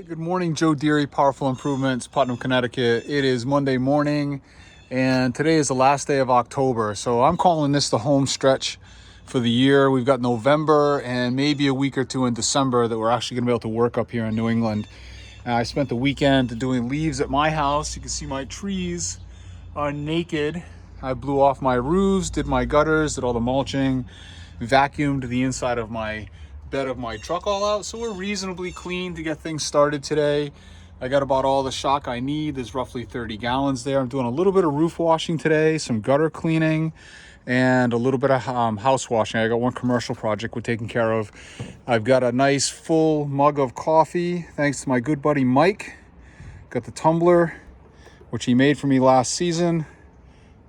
Good morning, Joe Deary, Powerful Improvements, Putnam, Connecticut. It is Monday morning, and today is the last day of October. So I'm calling this the home stretch for the year. We've got November and maybe a week or two in December that we're actually going to be able to work up here in New England. I spent the weekend doing leaves at my house. You can see my trees are naked. I blew off my roofs, did my gutters, did all the mulching, vacuumed the inside of my bed of my truck all out. So we're reasonably clean to get things started today. I got about all the shock I need. There's roughly 30 gallons there. I'm doing a little bit of roof washing today, some gutter cleaning, and a little bit of house washing. I got one commercial project we're taking care of. I've got a nice full mug of coffee, thanks to my good buddy Mike. Got the tumbler, which he made for me last season,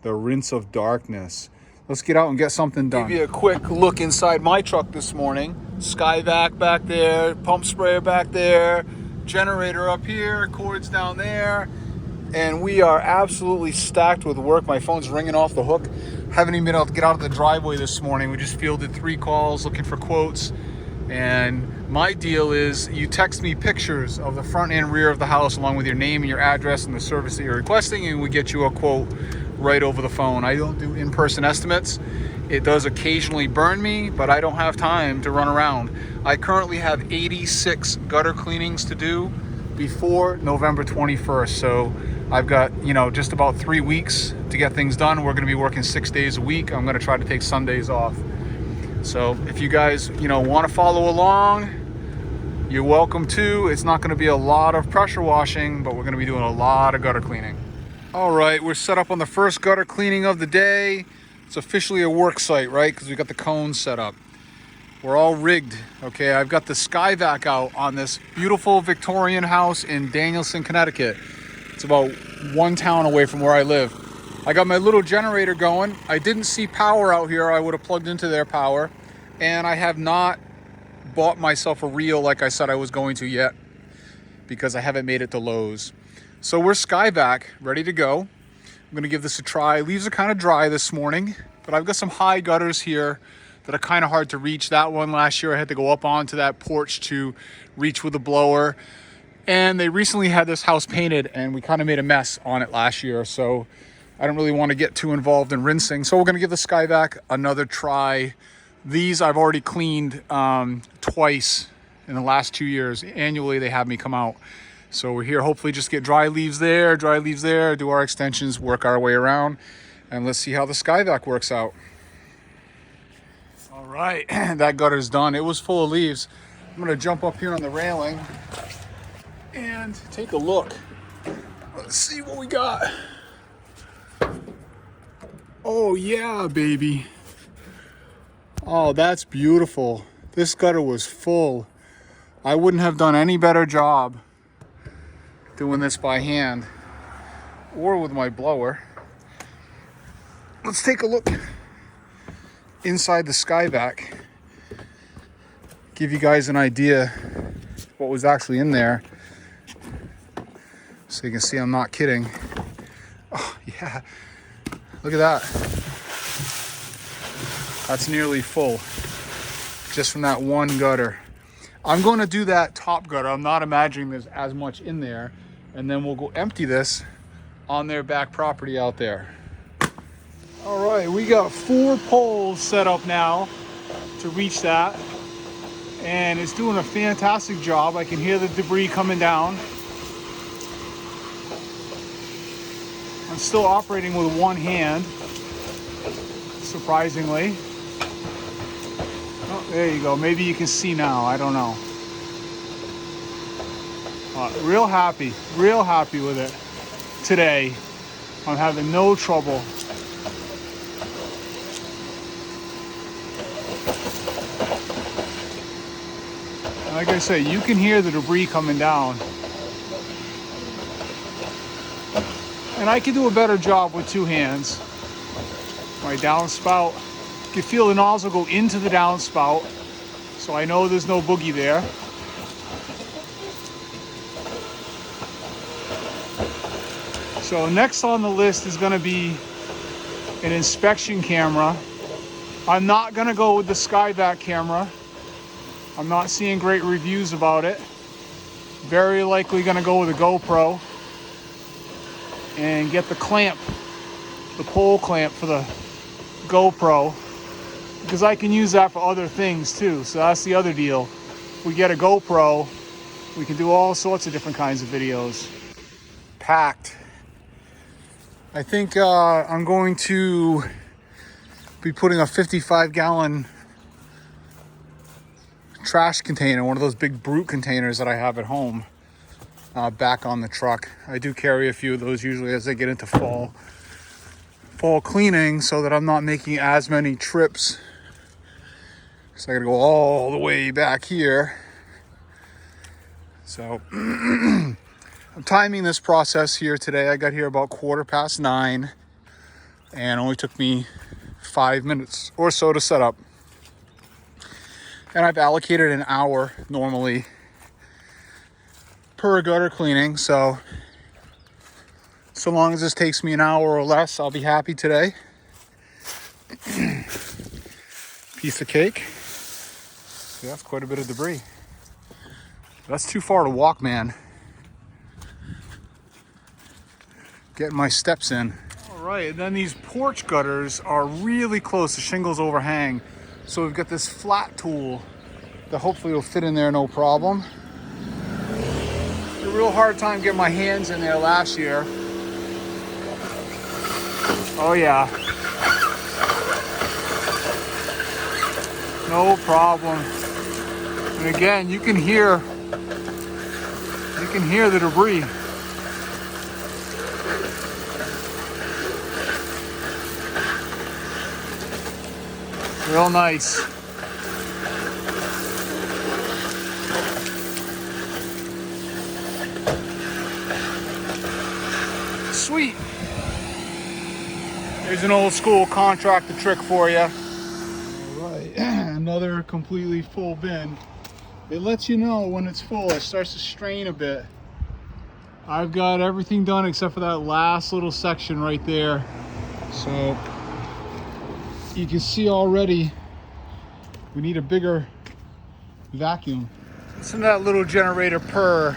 the Rinse of Darkness. Let's get out and get something done. Give you a quick look inside my truck this morning. Skyvac back there, pump sprayer back there, generator up here, cords down there. And we are absolutely stacked with work. My phone's ringing off the hook. Haven't even been able to get out of the driveway this morning. We just fielded 3 calls looking for quotes. And my deal is you text me pictures of the front and rear of the house along with your name and your address and the service that you're requesting, and we get you a quote right over the phone. I don't do in-person estimates. It does occasionally burn me, but I don't have time to run around. I currently have 86 gutter cleanings to do before November 21st. So I've got, just about 3 weeks to get things done. We're gonna be working 6 days a week. I'm gonna try to take Sundays off. So if you guys, want to follow along, you're welcome to. It's not going to be a lot of pressure washing, but we're going to be doing a lot of gutter cleaning. All right, we're set up on the first gutter cleaning of the day. It's officially a work site, right? Because we got the cones set up. We're all rigged, okay? I've got the Skyvac out on this beautiful Victorian house in Danielson, Connecticut. It's about 1 town away from where I live. I got my little generator going. I didn't see power out here. I would have plugged into their power. And I have not bought myself a reel like I said I was going to yet because I haven't made it to Lowe's. So we're Skyvac, ready to go. I'm gonna give this a try. Leaves are kind of dry this morning, but I've got some high gutters here that are kind of hard to reach. That one last year I had to go up onto that porch to reach with a blower. And they recently had this house painted and we kind of made a mess on it last year. So I don't really want to get too involved in rinsing. So we're going to give the Skyvac another try. These I've already cleaned twice in the last 2 years. Annually, they have me come out. So we're here, hopefully just get dry leaves there, do our extensions, work our way around, and let's see how the Skyvac works out. All right, that gutter's done. It was full of leaves. I'm going to jump up here on the railing and take a look. Let's see what we got. Oh yeah, baby. Oh, that's beautiful. This gutter was full. I wouldn't have done any better job doing this by hand or with my blower. Let's take a look inside the Skyvac. Give you guys an idea what was actually in there. So you can see I'm not kidding. Oh yeah. Look at that. That's nearly full, just from that one gutter. I'm going to do that top gutter. I'm not imagining there's as much in there. And then we'll go empty this on their back property out there. All right, we got 4 poles set up now to reach that. And it's doing a fantastic job. I can hear the debris coming down. I'm still operating with one hand, surprisingly. Oh, there you go. Maybe you can see now. I don't know. Real happy with it today. I'm having no trouble. And like I say, you can hear the debris coming down. And I can do a better job with 2 hands. My downspout, you can feel the nozzle go into the downspout, so I know there's no boogie there. So next on the list is going to be an inspection camera. I'm not going to go with the Skyvac camera. I'm not seeing great reviews about it. Very likely gonna go with a GoPro and get the clamp, the pole clamp for the GoPro, because I can use that for other things too. So that's the other deal. If we get a GoPro, we can do all sorts of different kinds of videos. Packed. I think I'm going to be putting a 55-gallon trash container, one of those big brute containers that I have at home, back on the truck. I do carry a few of those usually as I get into fall cleaning, so that I'm not making as many trips. So I gotta go all the way back here. So I'm timing this process here today. I got here about 9:15, and it only took me 5 minutes or so to set up. And I've allocated an hour normally per gutter cleaning. So long as this takes me an hour or less, I'll be happy today. Piece of cake. Yeah, that's quite a bit of debris. That's too far to walk, man. Getting my steps in. All right, and then these porch gutters are really close. The shingles overhang. So we've got this flat tool that hopefully will fit in there no problem. Had a real hard time getting my hands in there last year. Oh yeah. No problem. And again, you can hear the debris. Real nice. Sweet. Here's an old school contractor trick for you. All right, another completely full bin. It lets you know when it's full. It starts to strain a bit. I've got everything done except for that last little section right there. So you can see already we need a bigger vacuum. Listen to that little generator purr.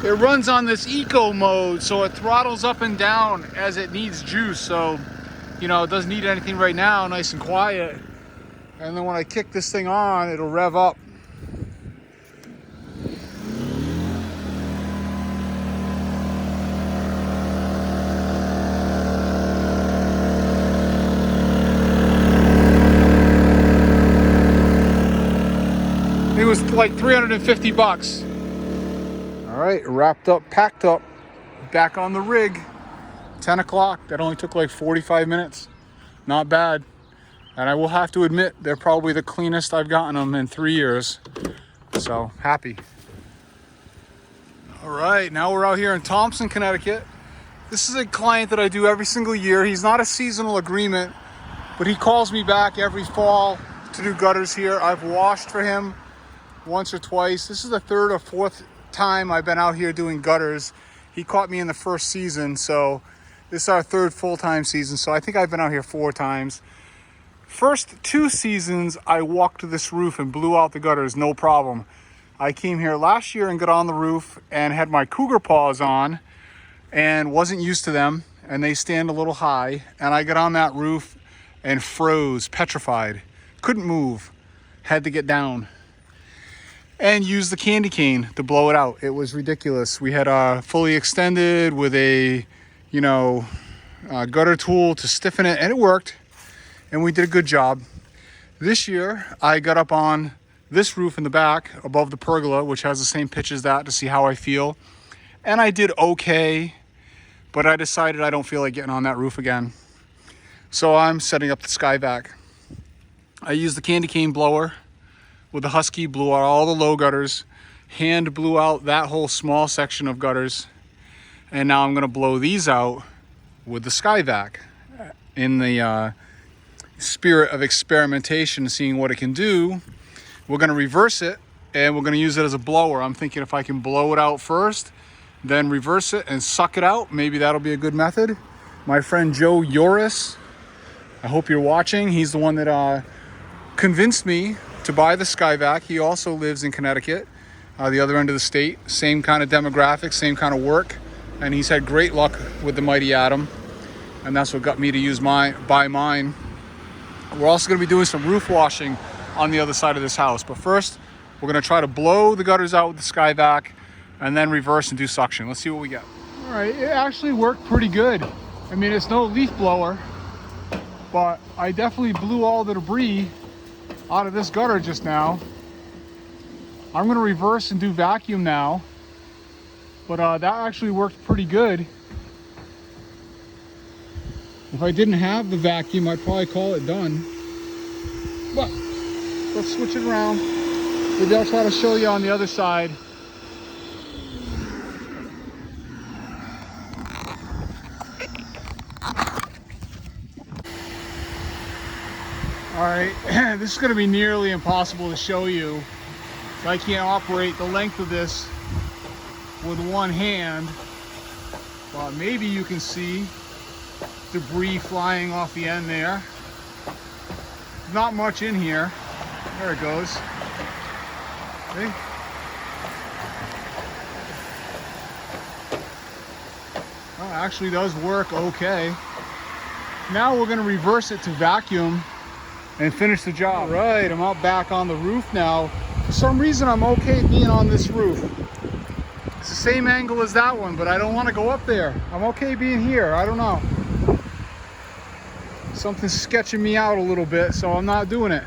It runs on this eco mode, so it throttles up and down as it needs juice. So, you know, it doesn't need anything right now, nice and quiet. And then when I kick this thing on, it'll rev up. It was like $350. All right, wrapped up, packed up, back on the rig. 10 o'clock, that only took like 45 minutes. Not bad. And I will have to admit, they're probably the cleanest I've gotten them in 3 years. So, happy. All right, now we're out here in Thompson, Connecticut. This is a client that I do every single year. He's not a seasonal agreement, but he calls me back every fall to do gutters here. I've washed for him once or twice. This is the third or fourth time I've been out here doing gutters. He caught me in the first season, so this is our third full-time season. So I think I've been out here 4 times. First 2 seasons, I walked to this roof and blew out the gutters, no problem. I came here last year and got on the roof and had my cougar paws on and wasn't used to them, and they stand a little high. And I got on that roof and froze, petrified, couldn't move, had to get down and use the candy cane to blow it out. It was ridiculous. We had fully extended with a, gutter tool to stiffen it, and it worked, and we did a good job. This year, I got up on this roof in the back above the pergola, which has the same pitch as that, to see how I feel. And I did okay, but I decided I don't feel like getting on that roof again. So I'm setting up the Skyvac. I used the candy cane blower with the Husky, blew out all the low gutters, hand blew out that whole small section of gutters, and now I'm gonna blow these out with the Skyvac in the spirit of experimentation, seeing what it can do. We're gonna reverse it, and we're gonna use it as a blower. I'm thinking if I can blow it out first, then reverse it and suck it out, maybe that'll be a good method. My friend Joe Yoris, I hope you're watching. He's the one that convinced me to buy the Skyvac. He also lives in Connecticut, the other end of the state. Same kind of demographics, same kind of work. And he's had great luck with the Mighty Atom. And that's what got me to buy mine. We're also gonna be doing some roof washing on the other side of this house. But first, we're gonna try to blow the gutters out with the Skyvac and then reverse and do suction. Let's see what we get. All right, it actually worked pretty good. I mean, it's no leaf blower, but I definitely blew all the debris out of this gutter just now. I'm gonna reverse and do vacuum now, but that actually worked pretty good. If I didn't have the vacuum, I'd probably call it done. But let's switch it around. Maybe I'll try to show you on the other side. All right, this is gonna be nearly impossible to show you. I can't operate the length of this with one hand, but maybe you can see debris flying off the end there. Not much in here. There it goes. See? Well, it actually does work okay. Now we're gonna reverse it to vacuum and finish the job. All right, I'm out back on the roof now. For some reason, I'm okay being on this roof. It's the same angle as that one, but I don't want to go up there. I'm okay being here. I don't know. Something's sketching me out a little bit, so I'm not doing it.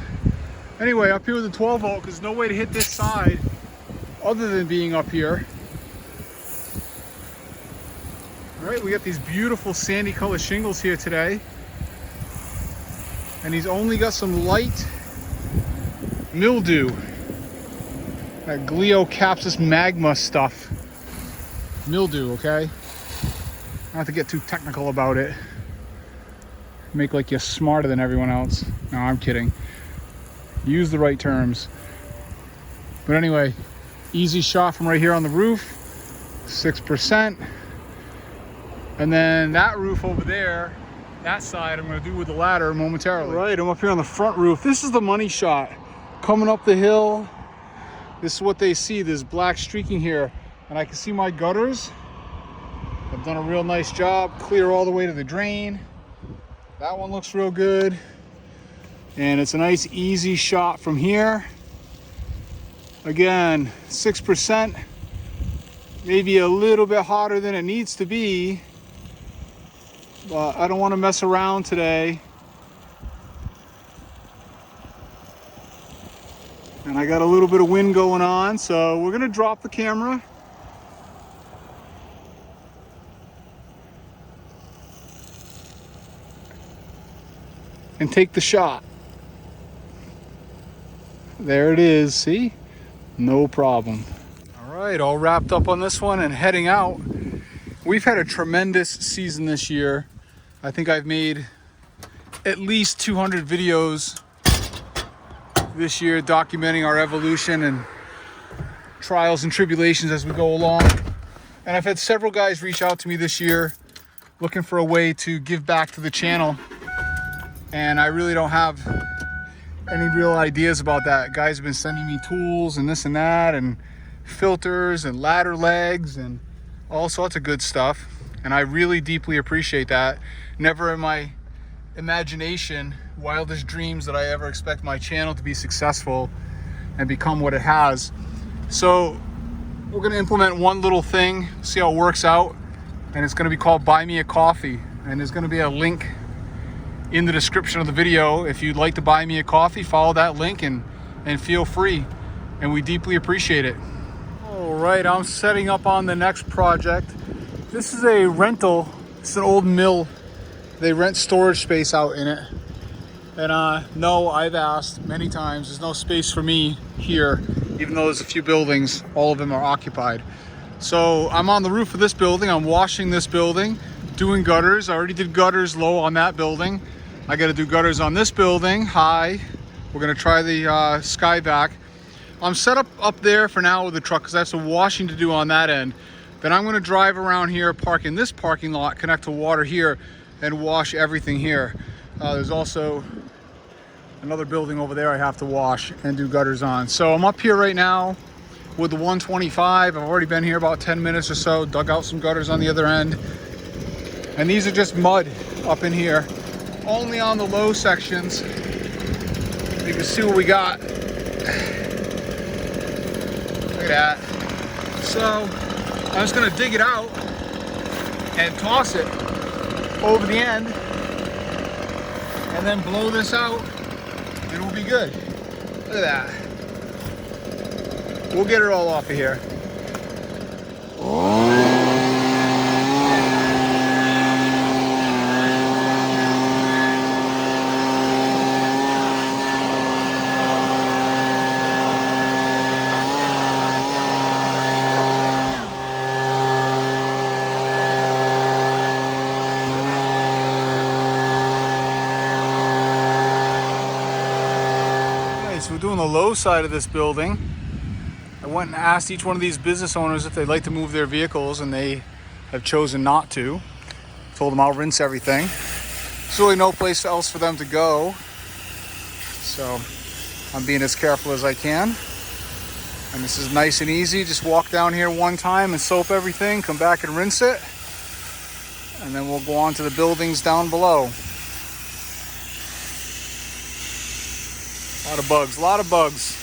Anyway, up here with the 12 volt, because there's no way to hit this side other than being up here. All right, we got these beautiful sandy color shingles here today. And he's only got some light mildew. That Gleocapsis magma stuff. Mildew, okay? Not have to get too technical about it. Make like you're smarter than everyone else. No, I'm kidding. Use the right terms. But anyway, easy shot from right here on the roof. 6%. And then that roof over there, that side I'm gonna do with the ladder momentarily. All right, I'm up here on the front roof. This is the money shot. Coming up the hill. This is what they see, this black streaking here. And I can see my gutters. I've done a real nice job. Clear all the way to the drain. That one looks real good. And it's a nice easy shot from here. Again, 6%. Maybe a little bit hotter than it needs to be. But I don't want to mess around today. And I got a little bit of wind going on, so we're gonna drop the camera. And take the shot. There it is, see? No problem. All right, all wrapped up on this one and heading out. We've had a tremendous season this year. I think I've made at least 200 videos this year documenting our evolution and trials and tribulations as we go along. And I've had several guys reach out to me this year looking for a way to give back to the channel. And I really don't have any real ideas about that. Guys have been sending me tools and this and that and filters and ladder legs and all sorts of good stuff. And I really deeply appreciate that. Never in my imagination, wildest dreams that I ever expect my channel to be successful and become what it has. So we're gonna implement one little thing, see how it works out. And it's gonna be called Buy Me a Coffee. And there's gonna be a link in the description of the video. If you'd like to buy me a coffee, follow that link and feel free. And we deeply appreciate it. All right, I'm setting up on the next project. This is a rental. It's an old mill. They rent storage space out in it. And no, I've asked many times, there's no space for me here, even though there's a few buildings, all of them are occupied. So I'm on the roof of this building. I'm washing this building, doing gutters. I already did gutters low on that building. I got to do gutters on this building high. We're going to try the Skyvac. I'm set up there for now with the truck because I have some washing to do on that end. Then I'm going to drive around here, park in this parking lot, connect to water here, and wash everything here. There's also another building over there I have to wash and do gutters on. So I'm up here right now with the 125. I've already been here about 10 minutes or so, dug out some gutters on the other end. And these are just mud up in here, only on the low sections. You can see what we got. Look at that. So I'm just gonna dig it out and toss it over the end and then blow this out and we'll be good. Look at that. We'll get it all off of here. So we're doing the low side of this building. I went and asked each one of these business owners if they'd like to move their vehicles, and they have chosen not to. Told them I'll rinse everything. There's really no place else for them to go. So I'm being as careful as I can. And this is nice and easy. Just walk down here one time and soap everything, come back and rinse it. And then we'll go on to the buildings down below. A lot of bugs, a lot of bugs.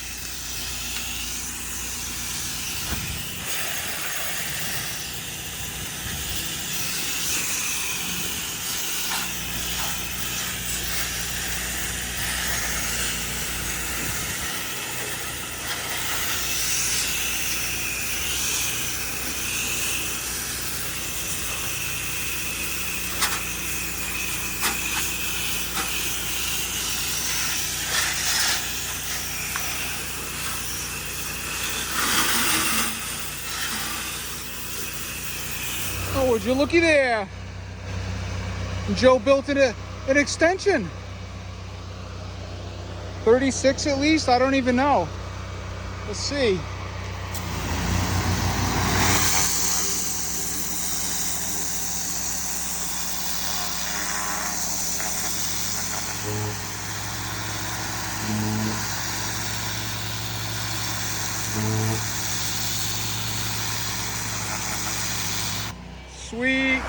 Oh, would you looky there? Joe built an extension. 36 at least? I don't even know. Let's see. Sweet.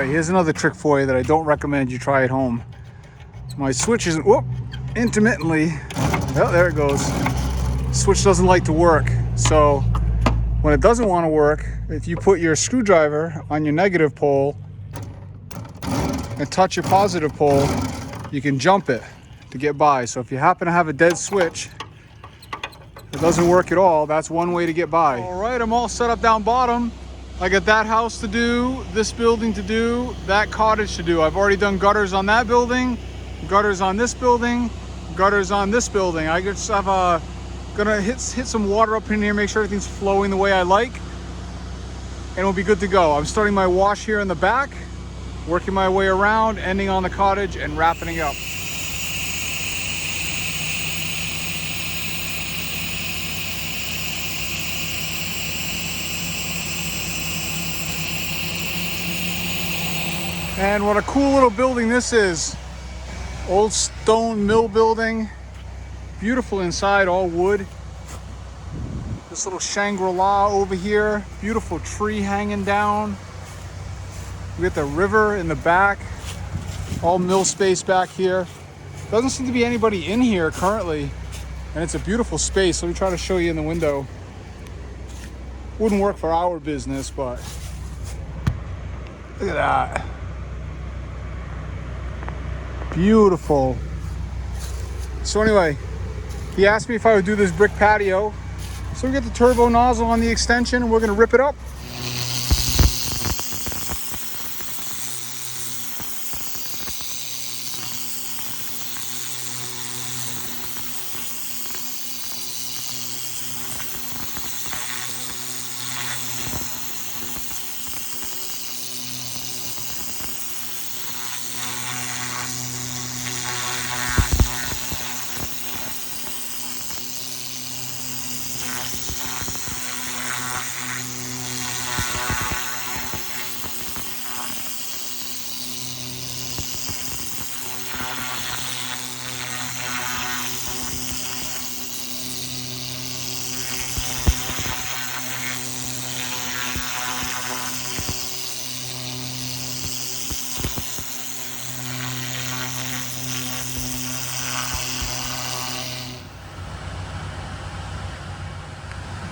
right, here's another trick for you that I don't recommend you try at home. My switch isn't, whoop, intermittently, oh, there it goes. Switch doesn't like to work. So when it doesn't want to work, if you put your screwdriver on your negative pole and touch your positive pole, you can jump it to get by. So if you happen to have a dead switch, it doesn't work at all, that's one way to get by. All right, I'm all set up down bottom. I got that house to do, this building to do, that cottage to do. I've already done gutters on that building, gutters on this building, gutters on this building. I just have gonna hit some water up in here, make sure everything's flowing the way I like, and we'll be good to go. I'm starting my wash here in the back, working my way around, ending on the cottage and wrapping it up. And what a cool little building this is. Old stone mill building. Beautiful inside, all wood. This little Shangri-La over here. Beautiful tree hanging down. We got the river in the back. All mill space back here. Doesn't seem to be anybody in here currently. And it's a beautiful space. Let me try to show you in the window. Wouldn't work for our business, but look at that. Beautiful. So anyway, he asked me if I would do this brick patio. So we got the turbo nozzle on the extension and we're gonna rip it up.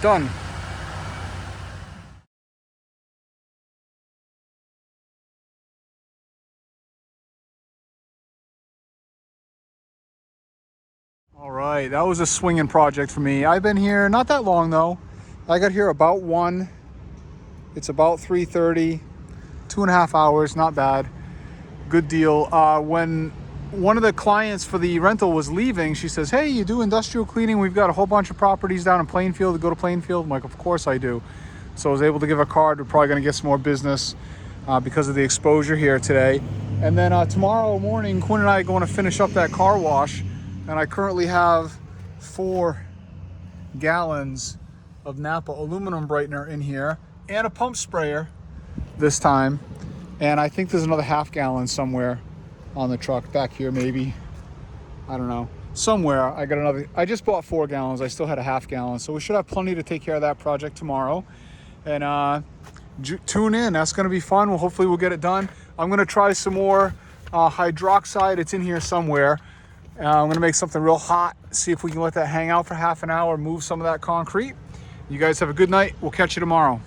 Done. All right, that was a swinging project for me. I've been here not that long though. I got here about 1. It's about 3:30, 2.5 hours, not bad. Good deal. When one of the clients for the rental was leaving, she says, hey, you do industrial cleaning? We've got a whole bunch of properties down in Plainfield. To go to Plainfield? I'm like, of course I do. So I was able to give a card. We're probably going to get some more business because of the exposure here today. And then tomorrow morning, Quinn and I are going to finish up that car wash. And I currently have 4 gallons of Napa aluminum brightener in here and a pump sprayer this time. And I think there's another ½ gallon somewhere on the truck back here, maybe. I don't know. Somewhere I got another. I just bought 4 gallons. I still had a ½ gallon. So we should have plenty to take care of that project tomorrow. And tune in. That's going to be fun. Well, hopefully we'll get it done. I'm going to try some more hydroxide. It's in here somewhere. I'm going to make something real hot. See if we can let that hang out for half an hour. Move some of that concrete. You guys have a good night. We'll catch you tomorrow.